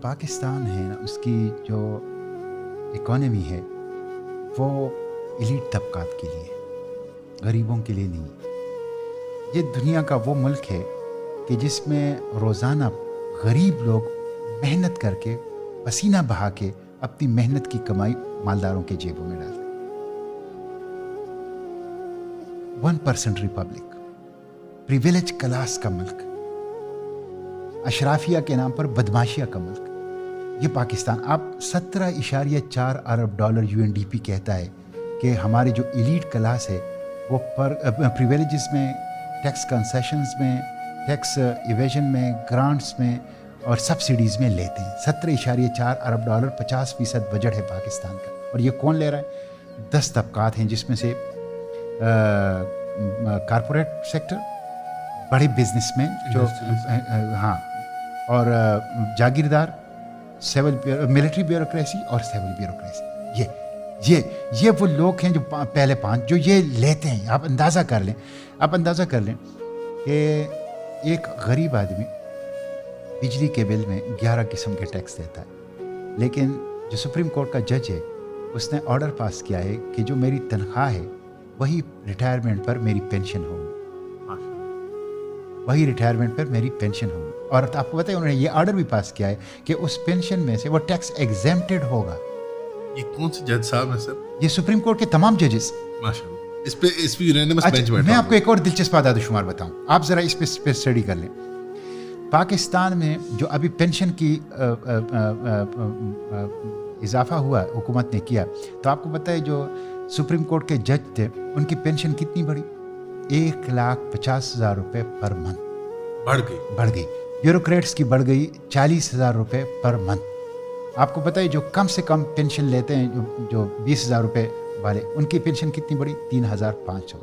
پاکستان ہے نا، اس کی جو اکانومی ہے وہ ایلیٹ طبقات کے لیے، غریبوں کے لیے نہیں. یہ دنیا کا وہ ملک ہے کہ جس میں روزانہ غریب لوگ محنت کر کے، پسینہ بہا کے اپنی محنت کی کمائی مالداروں کے جیبوں میں ڈالتے. 1% ریپبلک، پریویلیج کلاس کا ملک، اشرافیہ کے نام پر بدماشیہ کا ملک یہ پاکستان. آپ 17.4 ارب ڈالر UNDP کہتا ہے کہ ہمارے جو ایلیٹ کلاس ہے وہ پریویلیجز میں، ٹیکس کنسیشنز میں، ٹیکس ایویژن میں، گرانٹس میں اور سبسڈیز میں لیتے ہیں. 17.4 ارب ڈالر، 50% بجٹ ہے پاکستان کا. اور یہ کون لے رہا ہے؟ 10 طبقات ہیں، جس میں سے کارپوریٹ سیکٹر، بڑے بزنس مین جو ہاں، اور جاگیردار، ملٹری بیوروکریسی اور سیول بیوروکریسی. یہ وہ لوگ ہیں جو پہلے 5 جو یہ لیتے ہیں. آپ اندازہ کر لیں کہ ایک غریب آدمی بجلی کے بل میں 11 قسم کے ٹیکس دیتا ہے، لیکن جو سپریم کورٹ کا جج ہے اس نے آرڈر پاس کیا ہے کہ جو میری تنخواہ ہے وہی ریٹائرمنٹ پر میری پینشن ہوگی، وہی ریٹائرمنٹ پر میری پینشن ہوگی. اور آپ کو بتائیں، انہوں نے یہ آرڈر بھی پاس کیا ہے کہ اس پینشن میں سے وہ ٹیکس ایگزیمپٹڈ ہوگا. یہ کون سے جج صاحب ہیں سر؟ یہ سپریم کورٹ کے تمام ججز. ماشاءاللہ. اس پہ یونانیمس بینچ بیٹھا. میں آپ کو ایک اور دلچسپ اعداد و شمار بتاؤں، آپ ذرا اس پہ اسٹڈی کر لیں. پاکستان میں جو ابھی پینشن کی اضافہ ہوا حکومت نے کیا، تو آپ کو پتہ ہے جو سپریم کورٹ کے جج تھے ان کی پینشن کتنی بڑھی؟ 1,50,000 روپے پر منتھ بڑھ گئی. بیوروکریٹس کی بڑھ گئی 40,000 روپے پر منتھ. آپ کو پتہ ہے جو کم سے کم پینشن لیتے ہیں، جو 20,000 روپے والے، ان کی پینشن کتنی بڑی؟ 3,500.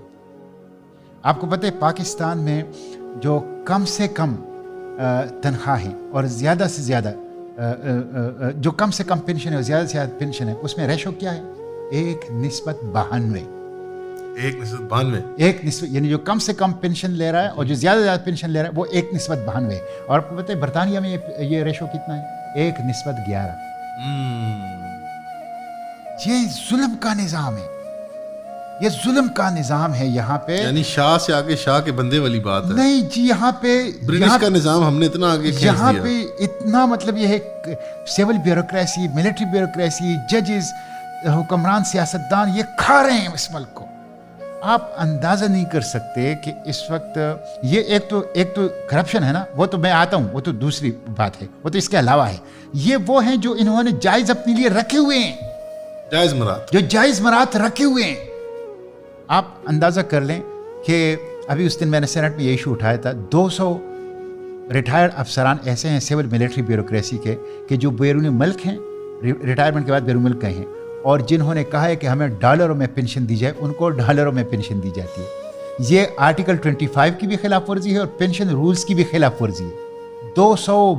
آپ کو پتہ ہے پاکستان میں جو کم سے کم تنخواہیں اور زیادہ سے زیادہ جو کم سے کم پینشن ہے اور زیادہ سے زیادہ پینشن ہے، اس میں ریشو کیا ہے؟ 1:92. 1:92 یعنی جو کم سے کم پینشن لے رہا ہے اور جو زیادہ سے زیادہ پینشن لے رہا ہے وہ 1:92 ہے. اور آپ کو پتہ ہے برطانیہ میں یہ ریشو کتنا ہے؟ 1:11. یہ ظلم کا نظام ہے، یہ ظلم کا نظام ہے یہاں پہ. یعنی شاہ سے آگے شاہ کے بندے والی بات ہے. نہیں جی، یہاں پہ برٹش کا نظام ہم نے اتنا آگے کھینچ دیا. یہاں پہ اتنا مطلب یہ ہے سیول بیوروکریسی، ملٹری بیوروکریسی، ججز، حکمران، سیاستدان یہ کھا رہے ہیں اس ملک کو. آپ اندازہ نہیں کر سکتے کہ اس وقت یہ ایک تو کرپشن ہے نا، وہ تو میں آتا ہوں، وہ تو دوسری بات ہے، وہ تو اس کے علاوہ ہے. یہ وہ ہیں جو انہوں نے جائز اپنے لیے رکھے ہوئے ہیں، جو جائز مرات رکھے ہوئے ہیں. آپ اندازہ کر لیں کہ ابھی اس دن میں نے سینٹ میں یہ ایشو اٹھایا تھا، 200 ریٹائرڈ افسران ایسے ہیں سیول ملٹری بیوروکریسی کے کہ جو بیرون ملک ہیں، ریٹائرمنٹ کے بعد بیرون ملک گئے ہیں، اور جنہوں نے کہا ہے کہ ہمیں ڈالروں میں پینشن دی جائے، ان کو ڈالروں میں پینشن دی جاتی ہے. یہ آرٹیکل 25 کی بھی خلاف ورزی ہے اور پینشن رولز کی بھی خلاف ورزی ہے. 200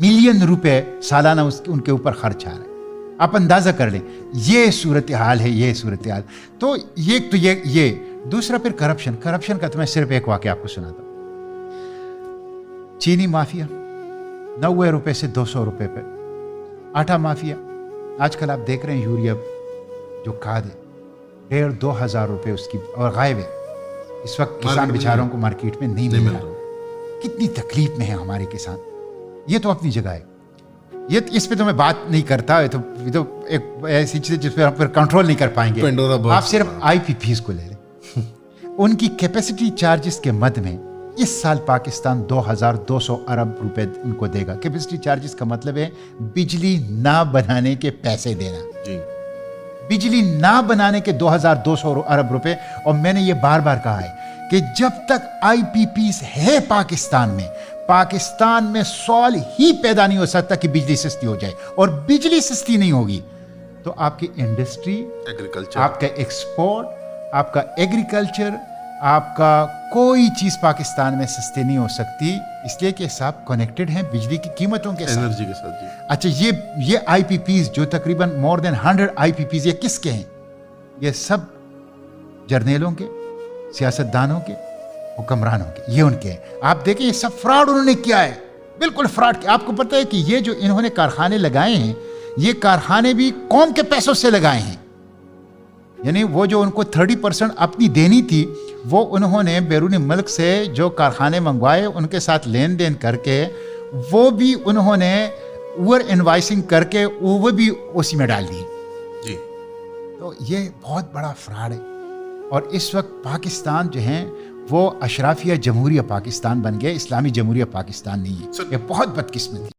ملین روپے سالانہ ان کے اوپر خرچ آ رہا ہے. آپ اندازہ کر لیں، یہ صورتحال ہے، یہ صورتحال. تو یہ دوسرا پھر کرپشن کا تو میں صرف ایک واقعہ آپ کو سناتا ہوں. چینی مافیا 90 روپے سے 200 روپے پہ. آٹا مافیا آج کل آپ دیکھ رہے ہیں یوریا جو کھاد ہے 1,500-2,000 روپے اس کی اور غائب ہے. اس وقت کسان بیچاروں کو مارکیٹ میں نہیں مل رہا. کتنی تکلیف میں ہے ہمارے کسان. یہ تو اپنی جگہ ہے، یہ اس پہ تو میں بات نہیں کرتا. یہ تو ایک ایسی چیز جس پہ آپ کنٹرول نہیں کر پائیں گے. آپ صرف IPPs کو لے لیں. ان کی کیپیسٹی چارجز کے مد میں اس سال پاکستان 2,200 ارب روپے ان کو دے گا. کیپیسٹی چارجز کا مطلب ہے بجلی نہ بنانے کے پیسے دینا. بجلی نہ بنانے کے 2,200 ارب روپے. اور میں نے یہ بار بار کہا ہے کہ جب تک IPPs ہے پاکستان میں سوال ہی پیدا نہیں ہو سکتا کہ بجلی سستی ہو جائے. اور بجلی سستی نہیں ہوگی تو آپ کی انڈسٹری، آپ کا ایکسپورٹ، آپ کا ایگریکلچر، آپ کا کوئی چیز پاکستان میں سستی نہیں ہو سکتی. اس لیے کہ صاحب کنیکٹڈ ہیں بجلی کی قیمتوں کے ساتھ، انرجی کے ساتھ. اچھا، یہ IPPs جو تقریباً more than 100 IPPs، یہ کس کے ہیں؟ یہ سب جرنیلوں کے، سیاستدانوں کے، حکمرانوں کے، یہ ان کے ہیں. آپ دیکھیں یہ سب فراڈ انہوں نے کیا ہے. بالکل فراڈ. آپ کو پتہ ہے کہ یہ جو انہوں نے کارخانے لگائے ہیں یہ کارخانے بھی قوم کے پیسوں سے لگائے ہیں. یعنی وہ جو ان کو 30% اپنی دینی تھی وہ انہوں نے بیرون ملک سے جو کارخانے منگوائے ان کے ساتھ لین دین کر کے وہ بھی انہوں نے اوور انوائسنگ کر کے وہ بھی اسی میں ڈال دی. جی تو یہ بہت بڑا فراڈ ہے. اور اس وقت پاکستان جو ہیں وہ اشرافیہ جمہوریہ پاکستان بن گئے, اسلامی جمہوریہ پاکستان نہیں ہے. یہ بہت بدقسمتی.